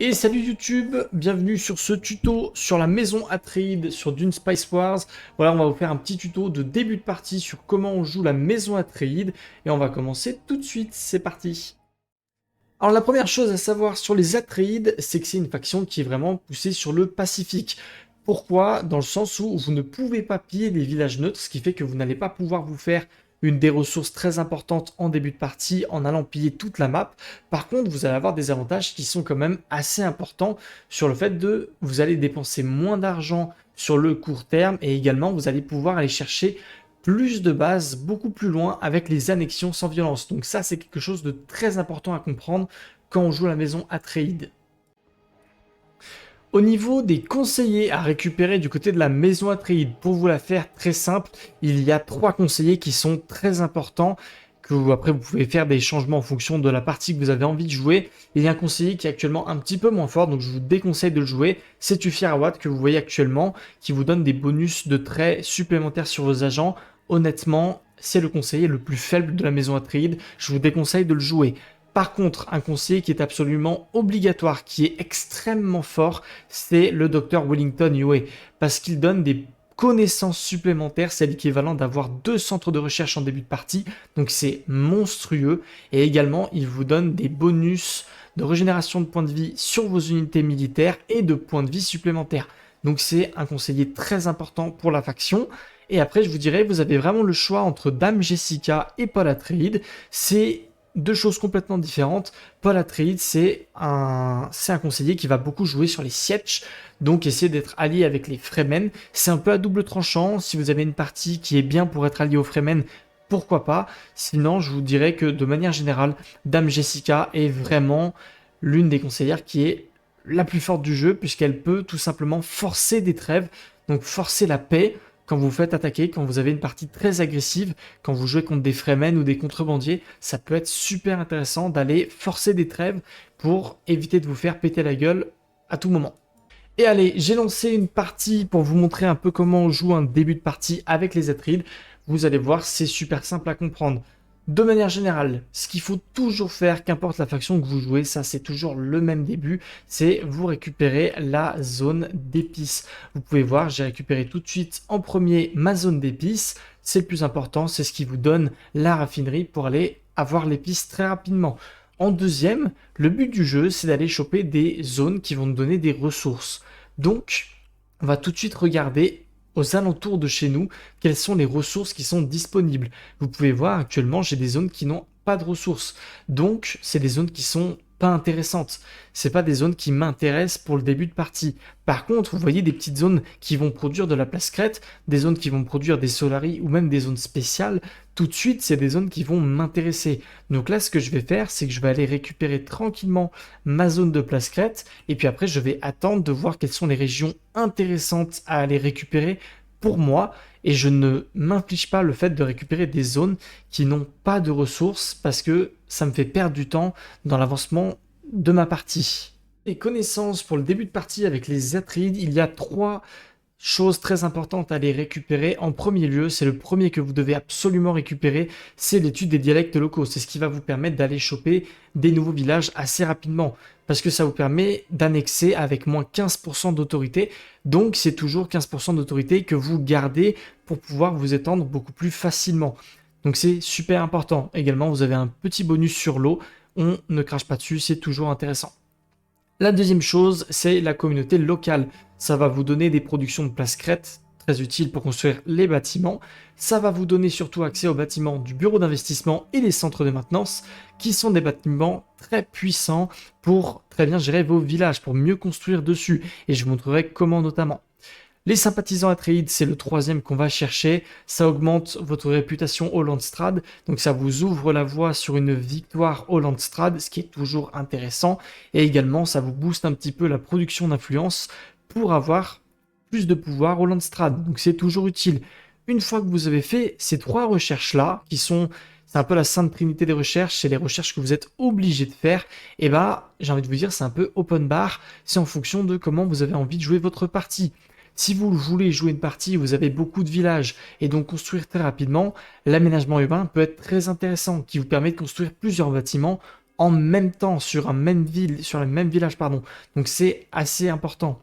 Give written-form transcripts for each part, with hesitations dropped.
Et salut YouTube, bienvenue sur ce tuto sur la maison Atreides sur Dune Spice Wars. Voilà, on va vous faire un petit tuto de début de partie sur comment on joue la maison Atreides. Et on va commencer tout de suite, c'est parti. Alors la première chose à savoir sur les Atreides, c'est que c'est une faction qui est vraiment poussée sur le Pacifique. Pourquoi? Dans le sens où vous ne pouvez pas piller les villages neutres, ce qui fait que vous n'allez pas pouvoir vous faire une des ressources très importantes en début de partie en allant piller toute la map. Par contre, vous allez avoir des avantages qui sont quand même assez importants sur le fait de vous allez dépenser moins d'argent sur le court terme et également vous allez pouvoir aller chercher plus de bases beaucoup plus loin avec les annexions sans violence. Donc ça, c'est quelque chose de très important à comprendre quand on joue la maison Atreides. Au niveau des conseillers à récupérer du côté de la maison Atreides, pour vous la faire très simple, il y a 3 conseillers qui sont très importants, que après vous pouvez faire des changements en fonction de la partie que vous avez envie de jouer. Il y a un conseiller qui est actuellement un petit peu moins fort, donc je vous déconseille de le jouer, c'est Tufirawad que vous voyez actuellement, qui vous donne des bonus de traits supplémentaires sur vos agents. Honnêtement, c'est le conseiller le plus faible de la maison Atreides, je vous déconseille de le jouer. Par contre, un conseiller qui est absolument obligatoire, qui est extrêmement fort, c'est le docteur Wellington Yueh, parce qu'il donne des connaissances supplémentaires, c'est l'équivalent d'avoir 2 centres de recherche en début de partie, donc c'est monstrueux, et également il vous donne des bonus de régénération de points de vie sur vos unités militaires et de points de vie supplémentaires. Donc c'est un conseiller très important pour la faction. Et après, je vous dirais, vous avez vraiment le choix entre Dame Jessica et Paul Atreides. C'est 2 choses complètement différentes. Paul Atreides, c'est un conseiller qui va beaucoup jouer sur les sietch, donc essayer d'être allié avec les Fremen. C'est un peu à double tranchant. Si vous avez une partie qui est bien pour être allié aux Fremen, pourquoi pas. Sinon, je vous dirais que de manière générale, Dame Jessica est vraiment l'une des conseillères qui est la plus forte du jeu, puisqu'elle peut tout simplement forcer des trêves, donc forcer la paix. Quand vous vous faites attaquer, quand vous avez une partie très agressive, quand vous jouez contre des Fremen ou des contrebandiers, ça peut être super intéressant d'aller forcer des trêves pour éviter de vous faire péter la gueule à tout moment. Et allez, j'ai lancé une partie pour vous montrer un peu comment on joue un début de partie avec les Atreides. Vous allez voir, c'est super simple à comprendre. De manière générale, ce qu'il faut toujours faire, qu'importe la faction que vous jouez, ça c'est toujours le même début, c'est vous récupérer la zone d'épices. Vous pouvez voir, j'ai récupéré tout de suite en premier ma zone d'épices. C'est le plus important, c'est ce qui vous donne la raffinerie pour aller avoir l'épice très rapidement. En deuxième, le but du jeu, c'est d'aller choper des zones qui vont nous donner des ressources. Donc, on va tout de suite regarder aux alentours de chez nous, quelles sont les ressources qui sont disponibles. Vous pouvez voir actuellement, j'ai des zones qui n'ont pas de ressources. Donc, c'est des zones qui sont pas intéressantes. C'est pas des zones qui m'intéressent pour le début de partie. Par contre, vous voyez des petites zones qui vont produire de la place crête, des zones qui vont produire des solaris ou même des zones spéciales. Tout de suite, c'est des zones qui vont m'intéresser. Donc là, ce que je vais faire, c'est que je vais aller récupérer tranquillement ma zone de place crête. Et puis après, je vais attendre de voir quelles sont les régions intéressantes à aller récupérer pour moi. Et je ne m'inflige pas le fait de récupérer des zones qui n'ont pas de ressources parce que ça me fait perdre du temps dans l'avancement de ma partie. Les connaissances pour le début de partie avec les Atreides, il y a 3 choses très importantes à les récupérer. En premier lieu, c'est le premier que vous devez absolument récupérer, c'est l'étude des dialectes locaux. C'est ce qui va vous permettre d'aller choper des nouveaux villages assez rapidement, parce que ça vous permet d'annexer avec moins 15% d'autorité. Donc c'est toujours 15% d'autorité que vous gardez pour pouvoir vous étendre beaucoup plus facilement. Donc c'est super important. Également, vous avez un petit bonus sur l'eau. On ne crache pas dessus, c'est toujours intéressant. La deuxième chose, c'est la communauté locale. Ça va vous donner des productions de place crête, très utiles pour construire les bâtiments. Ça va vous donner surtout accès aux bâtiments du bureau d'investissement et des centres de maintenance, qui sont des bâtiments très puissants pour très bien gérer vos villages, pour mieux construire dessus. Et je vous montrerai comment notamment. Les sympathisants Atreides, c'est le 3e qu'on va chercher. Ça augmente votre réputation au Landstrad. Donc ça vous ouvre la voie sur une victoire au Landstrad, ce qui est toujours intéressant. Et également, ça vous booste un petit peu la production d'influence pour avoir plus de pouvoir au Landstrad. Donc c'est toujours utile. Une fois que vous avez fait ces 3 recherches-là, qui sont... C'est un peu la sainte trinité des recherches, c'est les recherches que vous êtes obligé de faire. Et bah, j'ai envie de vous dire, c'est un peu open bar. C'est en fonction de comment vous avez envie de jouer votre partie. Si vous voulez jouer une partie où vous avez beaucoup de villages et donc construire très rapidement, l'aménagement urbain peut être très intéressant, qui vous permet de construire plusieurs bâtiments en même temps sur un même ville, sur le même village, pardon. Donc c'est assez important.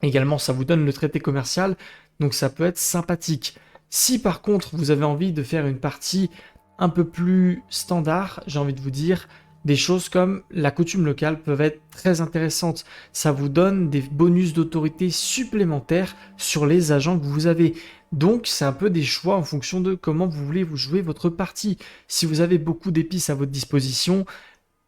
Également, ça vous donne le traité commercial, donc ça peut être sympathique. Si par contre vous avez envie de faire une partie un peu plus standard, j'ai envie de vous dire, des choses comme la coutume locale peuvent être très intéressantes. Ça vous donne des bonus d'autorité supplémentaires sur les agents que vous avez. Donc c'est un peu des choix en fonction de comment vous voulez vous jouer votre partie. Si vous avez beaucoup d'épices à votre disposition,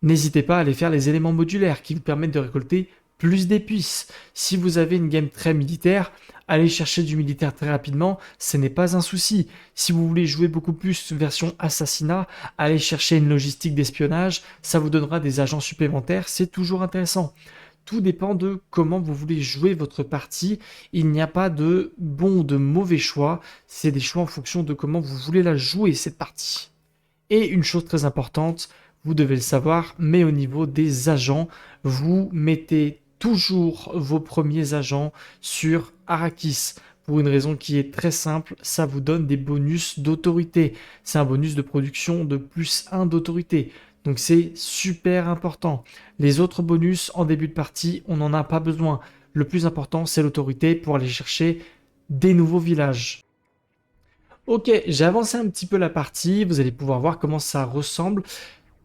n'hésitez pas à aller faire les éléments modulaires qui vous permettent de récolter plus d'épices. Si vous avez une game très militaire, aller chercher du militaire très rapidement, ce n'est pas un souci. Si vous voulez jouer beaucoup plus version assassinat, aller chercher une logistique d'espionnage, ça vous donnera des agents supplémentaires, c'est toujours intéressant. Tout dépend de comment vous voulez jouer votre partie. Il n'y a pas de bon ou de mauvais choix, c'est des choix en fonction de comment vous voulez la jouer cette partie. Et une chose très importante, vous devez le savoir, mais au niveau des agents, vous mettez toujours vos premiers agents sur Arrakis. Pour une raison qui est très simple, ça vous donne des bonus d'autorité. C'est un bonus de production de +1 d'autorité. Donc c'est super important. Les autres bonus en début de partie, on n'en a pas besoin. Le plus important, c'est l'autorité pour aller chercher des nouveaux villages. Ok, j'ai avancé un petit peu la partie, vous allez pouvoir voir comment ça ressemble.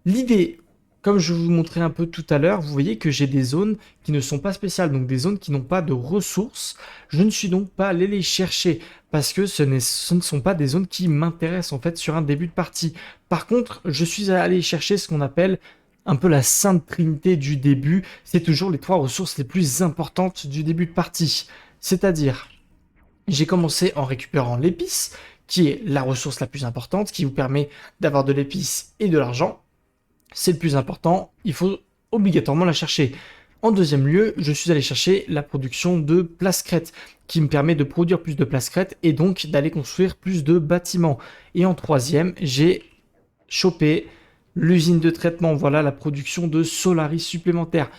L'idée, comme je vous montrais un peu tout à l'heure, vous voyez que j'ai des zones qui ne sont pas spéciales, donc des zones qui n'ont pas de ressources. Je ne suis donc pas allé les chercher, parce que ce ne sont pas des zones qui m'intéressent en fait sur un début de partie. Par contre, je suis allé chercher ce qu'on appelle un peu la sainte trinité du début. C'est toujours les 3 ressources les plus importantes du début de partie. C'est-à-dire, j'ai commencé en récupérant l'épice, qui est la ressource la plus importante, qui vous permet d'avoir de l'épice et de l'argent. C'est le plus important, il faut obligatoirement la chercher. En deuxième lieu, je suis allé chercher la production de place-crête, qui me permet de produire plus de place-crête et donc d'aller construire plus de bâtiments. Et en troisième, j'ai chopé l'usine de traitement, voilà la production de Solaris supplémentaires.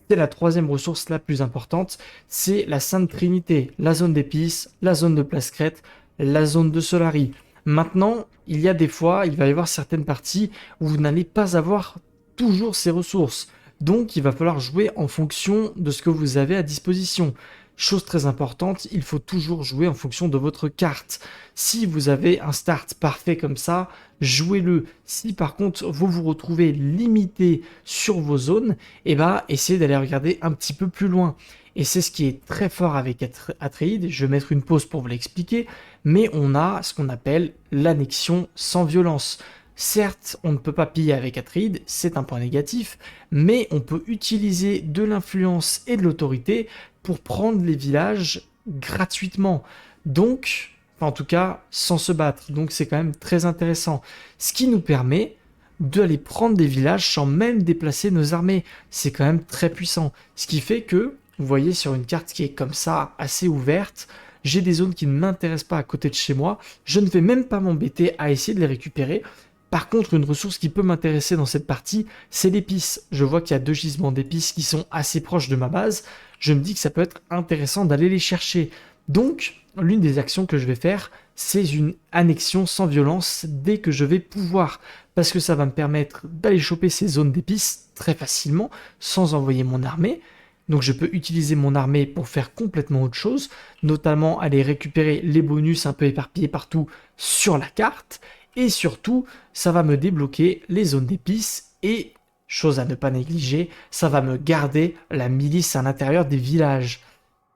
C'est la troisième ressource la plus importante, c'est la Sainte Trinité, la zone d'épices, la zone de place-crête, la zone de Solaris. Maintenant, il y a des fois, il va y avoir certaines parties où vous n'allez pas avoir toujours ces ressources. Donc, il va falloir jouer en fonction de ce que vous avez à disposition. Chose très importante, il faut toujours jouer en fonction de votre carte. Si vous avez un start parfait comme ça, jouez-le. Si par contre vous vous retrouvez limité sur vos zones, eh ben, essayez d'aller regarder un petit peu plus loin. Et c'est ce qui est très fort avec Atreides, je vais mettre une pause pour vous l'expliquer, mais on a ce qu'on appelle l'annexion sans violence. Certes, on ne peut pas piller avec Atreides, c'est un point négatif, mais on peut utiliser de l'influence et de l'autorité pour prendre les villages gratuitement. Donc, enfin, en tout cas, sans se battre. Donc c'est quand même très intéressant. Ce qui nous permet d'aller prendre des villages sans même déplacer nos armées. C'est quand même très puissant. Ce qui fait que, vous voyez sur une carte qui est comme ça, assez ouverte, j'ai des zones qui ne m'intéressent pas à côté de chez moi. Je ne vais même pas m'embêter à essayer de les récupérer. Par contre, une ressource qui peut m'intéresser dans cette partie, c'est l'épice. Je vois qu'il y a 2 gisements d'épices qui sont assez proches de ma base. Je me dis que ça peut être intéressant d'aller les chercher. Donc, l'une des actions que je vais faire, c'est une annexion sans violence dès que je vais pouvoir. Parce que ça va me permettre d'aller choper ces zones d'épices très facilement, sans envoyer mon armée. Donc je peux utiliser mon armée pour faire complètement autre chose, notamment aller récupérer les bonus un peu éparpillés partout sur la carte. Et surtout, ça va me débloquer les zones d'épices et, chose à ne pas négliger, ça va me garder la milice à l'intérieur des villages.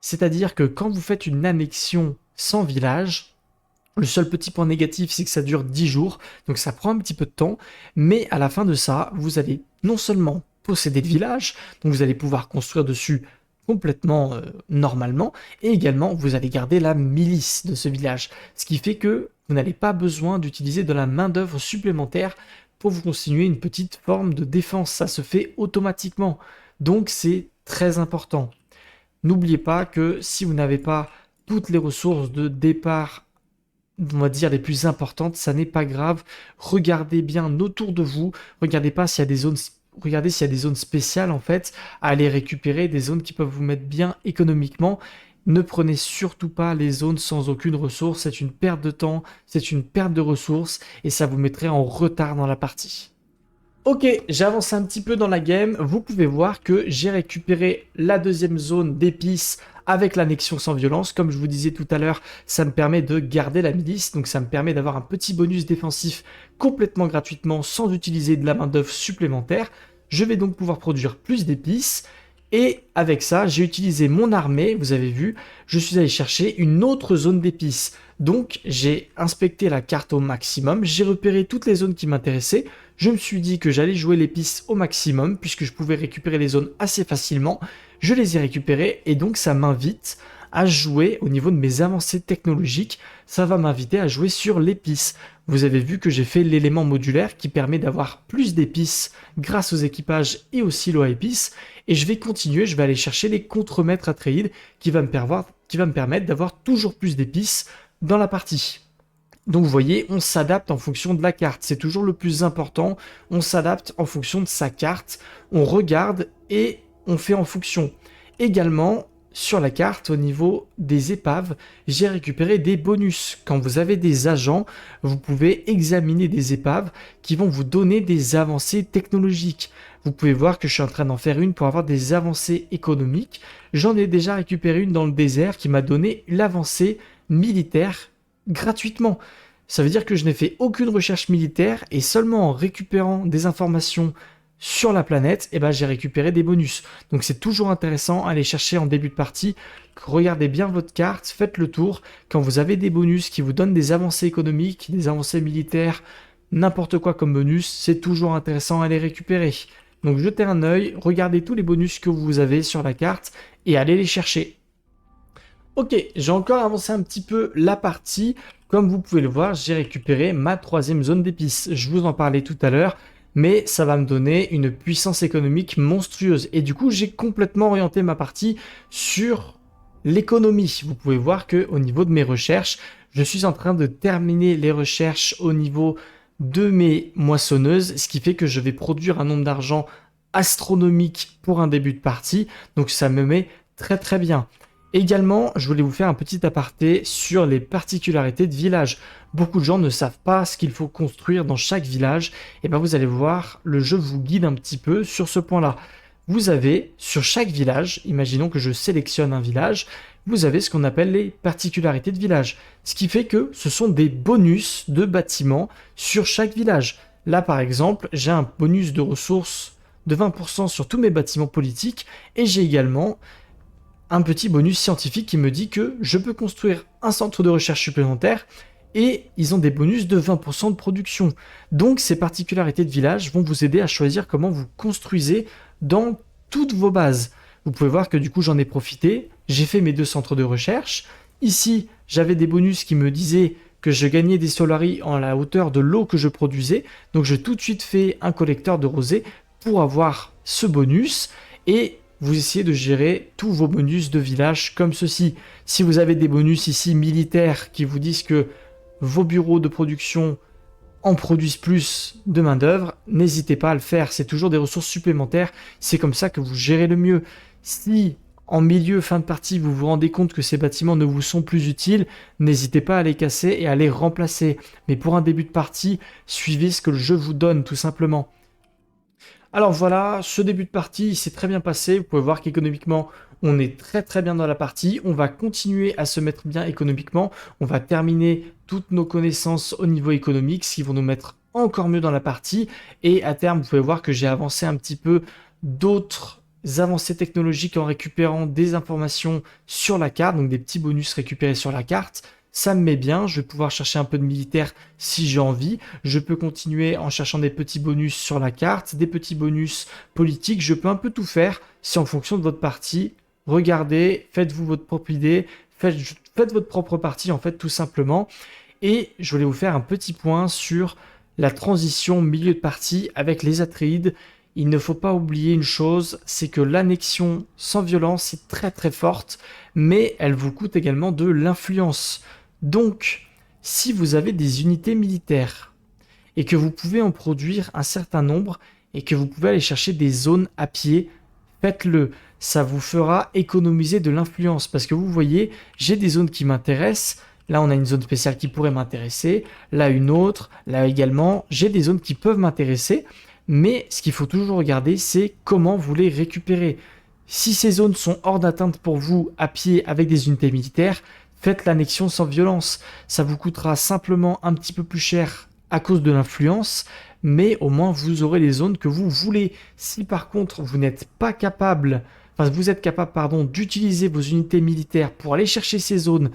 C'est-à-dire que quand vous faites une annexion sans village, le seul petit point négatif, c'est que ça dure 10 jours, donc ça prend un petit peu de temps, mais à la fin de ça, vous allez non seulement posséder le village, donc vous allez pouvoir construire dessus complètement normalement, et également vous allez garder la milice de ce village, ce qui fait que vous n'avez pas besoin d'utiliser de la main-d'œuvre supplémentaire pour vous continuer une petite forme de défense, ça se fait automatiquement, donc c'est très important. N'oubliez pas que si vous n'avez pas toutes les ressources de départ, on va dire les plus importantes, ça n'est pas grave. Regardez bien autour de vous. Regardez pas s'il y a des zones, regardez s'il y a des zones spéciales en fait, à aller récupérer des zones qui peuvent vous mettre bien économiquement. Ne prenez surtout pas les zones sans aucune ressource. C'est une perte de temps, c'est une perte de ressources et ça vous mettrait en retard dans la partie. Ok, j'ai avancé un petit peu dans la game. Vous pouvez voir que j'ai récupéré la deuxième zone d'épices avec l'annexion sans violence. Comme je vous disais tout à l'heure, ça me permet de garder la milice. Donc ça me permet d'avoir un petit bonus défensif complètement gratuitement sans utiliser de la main-d'œuvre supplémentaire. Je vais donc pouvoir produire plus d'épices. Et avec ça, j'ai utilisé mon armée, vous avez vu, je suis allé chercher une autre zone d'épices. Donc j'ai inspecté la carte au maximum, j'ai repéré toutes les zones qui m'intéressaient, je me suis dit que j'allais jouer l'épice au maximum puisque je pouvais récupérer les zones assez facilement, je les ai récupérées et donc ça m'invite à jouer au niveau de mes avancées technologiques, ça va m'inviter à jouer sur l'épice. Vous avez vu que j'ai fait l'élément modulaire qui permet d'avoir plus d'épices grâce aux équipages et aux silos à épices. Et je vais continuer, je vais aller chercher les contremaîtres Atréides qui va me permettre d'avoir toujours plus d'épices dans la partie. Donc vous voyez, on s'adapte en fonction de la carte. C'est toujours le plus important. On s'adapte en fonction de sa carte. On regarde et on fait en fonction. Également, sur la carte, au niveau des épaves, j'ai récupéré des bonus. Quand vous avez des agents, vous pouvez examiner des épaves qui vont vous donner des avancées technologiques. Vous pouvez voir que je suis en train d'en faire une pour avoir des avancées économiques. J'en ai déjà récupéré une dans le désert qui m'a donné l'avancée militaire gratuitement. Ça veut dire que je n'ai fait aucune recherche militaire et seulement en récupérant des informations sur la planète, j'ai récupéré des bonus. Donc c'est toujours intéressant à aller chercher en début de partie. Regardez bien votre carte, faites le tour. Quand vous avez des bonus qui vous donnent des avancées économiques, des avancées militaires, n'importe quoi comme bonus, c'est toujours intéressant à les récupérer. Donc jetez un œil, regardez tous les bonus que vous avez sur la carte et allez les chercher. Ok, j'ai encore avancé un petit peu la partie. Comme vous pouvez le voir, j'ai récupéré ma troisième zone d'épices. Je vous en parlais tout à l'heure, mais ça va me donner une puissance économique monstrueuse. Et du coup, j'ai complètement orienté ma partie sur l'économie. Vous pouvez voir qu'au niveau de mes recherches, je suis en train de terminer les recherches au niveau de mes moissonneuses, ce qui fait que je vais produire un nombre d'argent astronomique pour un début de partie. Donc ça me met très très bien. Également, je voulais vous faire un petit aparté sur les particularités de village. Beaucoup de gens ne savent pas ce qu'il faut construire dans chaque village. Et vous allez voir, le jeu vous guide un petit peu sur ce point-là. Vous avez, sur chaque village, imaginons que je sélectionne un village, vous avez ce qu'on appelle les particularités de village. Ce qui fait que ce sont des bonus de bâtiments sur chaque village. Là, par exemple, j'ai un bonus de ressources de 20% sur tous mes bâtiments politiques et j'ai également un petit bonus scientifique qui me dit que je peux construire un centre de recherche supplémentaire et ils ont des bonus de 20% de production. Donc ces particularités de village vont vous aider à choisir comment vous construisez dans toutes vos bases. Vous pouvez voir que du coup j'en ai profité, j'ai fait mes 2 centres de recherche. Ici, j'avais des bonus qui me disaient que je gagnais des solaris en la hauteur de l'eau que je produisais. Donc j'ai tout de suite fait un collecteur de rosée pour avoir ce bonus et vous essayez de gérer tous vos bonus de village comme ceci. Si vous avez des bonus ici militaires qui vous disent que vos bureaux de production en produisent plus de main d'œuvre, n'hésitez pas à le faire. C'est toujours des ressources supplémentaires. C'est comme ça que vous gérez le mieux. Si en milieu, fin de partie, vous vous rendez compte que ces bâtiments ne vous sont plus utiles, n'hésitez pas à les casser et à les remplacer. Mais pour un début de partie, suivez ce que le jeu vous donne tout simplement. Alors voilà, ce début de partie s'est très bien passé. Vous pouvez voir qu'économiquement, on est très très bien dans la partie. On va continuer à se mettre bien économiquement. On va terminer toutes nos connaissances au niveau économique, ce qui vont nous mettre encore mieux dans la partie. Et à terme, vous pouvez voir que j'ai avancé un petit peu d'autres avancées technologiques en récupérant des informations sur la carte, donc des petits bonus récupérés sur la carte. Ça me met bien, je vais pouvoir chercher un peu de militaire si j'ai envie. Je peux continuer en cherchant des petits bonus sur la carte, des petits bonus politiques. Je peux un peu tout faire. C'est en fonction de votre partie. Regardez, faites-vous votre propre idée. Faites votre propre partie, en fait, tout simplement. Et je voulais vous faire un petit point sur la transition milieu de partie avec les Atréides. Il ne faut pas oublier une chose, c'est que l'annexion sans violence est très très forte, mais elle vous coûte également de l'influence. Donc, si vous avez des unités militaires et que vous pouvez en produire un certain nombre et que vous pouvez aller chercher des zones à pied, faites-le. Ça vous fera économiser de l'influence parce que vous voyez, j'ai des zones qui m'intéressent. Là, on a une zone spéciale qui pourrait m'intéresser. Là, une autre. Là également, j'ai des zones qui peuvent m'intéresser. Mais ce qu'il faut toujours regarder, c'est comment vous les récupérez. Si ces zones sont hors d'atteinte pour vous à pied avec des unités militaires, faites l'annexion sans violence. Ça vous coûtera simplement un petit peu plus cher à cause de l'influence, mais au moins vous aurez les zones que vous voulez. Si par contre vous n'êtes pas capable, enfin vous êtes capable pardon, d'utiliser vos unités militaires pour aller chercher ces zones,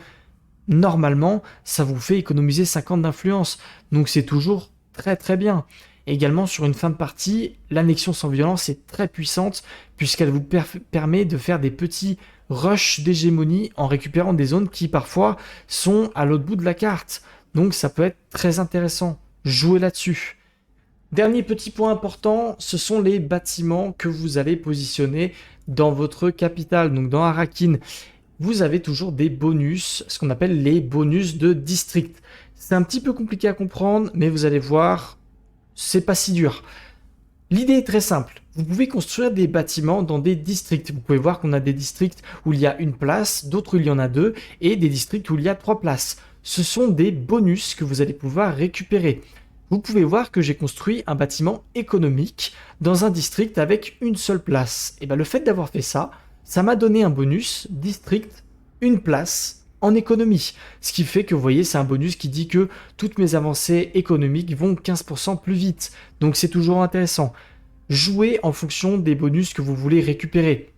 normalement ça vous fait économiser 50 d'influence. Donc c'est toujours très très bien. Également sur une fin de partie, l'annexion sans violence est très puissante puisqu'elle vous permet de faire des petits rushs d'hégémonie en récupérant des zones qui parfois sont à l'autre bout de la carte. Donc ça peut être très intéressant. Jouez là-dessus. Dernier petit point important, ce sont les bâtiments que vous allez positionner dans votre capitale, donc dans Arakin. Vous avez toujours des bonus, ce qu'on appelle les bonus de district. C'est un petit peu compliqué à comprendre, mais vous allez voir, c'est pas si dur. L'idée est très simple. Vous pouvez construire des bâtiments dans des districts. Vous pouvez voir qu'on a des districts où il y a une place, d'autres où il y en a deux, et des districts où il y a 3 places. Ce sont des bonus que vous allez pouvoir récupérer. Vous pouvez voir que j'ai construit un bâtiment économique dans un district avec une seule place. Et bien le fait d'avoir fait ça, ça m'a donné un bonus district, une place en économie. Ce qui fait que vous voyez, c'est un bonus qui dit que toutes mes avancées économiques vont 15% plus vite. Donc c'est toujours intéressant. Jouez en fonction des bonus que vous voulez récupérer.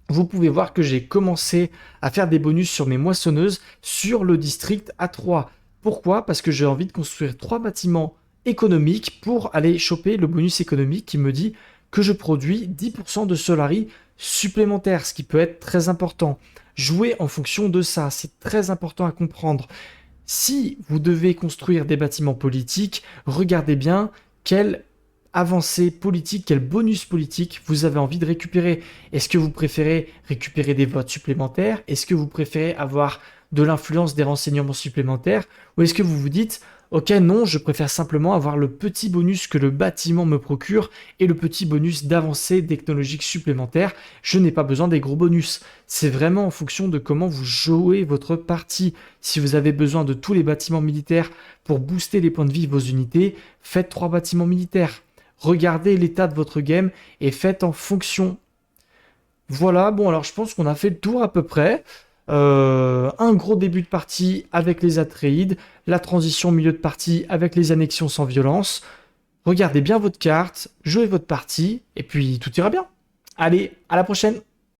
Vous pouvez voir que j'ai commencé à faire des bonus sur mes moissonneuses sur le district A3. Pourquoi? Parce que j'ai envie de construire 3 bâtiments économiques pour aller choper le bonus économique qui me dit que je produis 10% de Solari supplémentaire, ce qui peut être très important. Jouez en fonction de ça, c'est très important à comprendre. Si vous devez construire des bâtiments politiques, regardez bien quelle avancée politique, quel bonus politique vous avez envie de récupérer. Est-ce que vous préférez récupérer des votes supplémentaires? Est-ce que vous préférez avoir de l'influence des renseignements supplémentaires? Ou est-ce que vous vous dites, ok, non, je préfère simplement avoir le petit bonus que le bâtiment me procure et le petit bonus d'avancée technologique supplémentaire. Je n'ai pas besoin des gros bonus. C'est vraiment en fonction de comment vous jouez votre partie. Si vous avez besoin de tous les bâtiments militaires pour booster les points de vie de vos unités, faites 3 bâtiments militaires. Regardez l'état de votre game et faites en fonction. Voilà, bon alors je pense qu'on a fait le tour à peu près. Un gros début de partie avec les Atreides, la transition milieu de partie avec les annexions sans violence. Regardez bien votre carte, jouez votre partie, et puis tout ira bien. Allez, à la prochaine!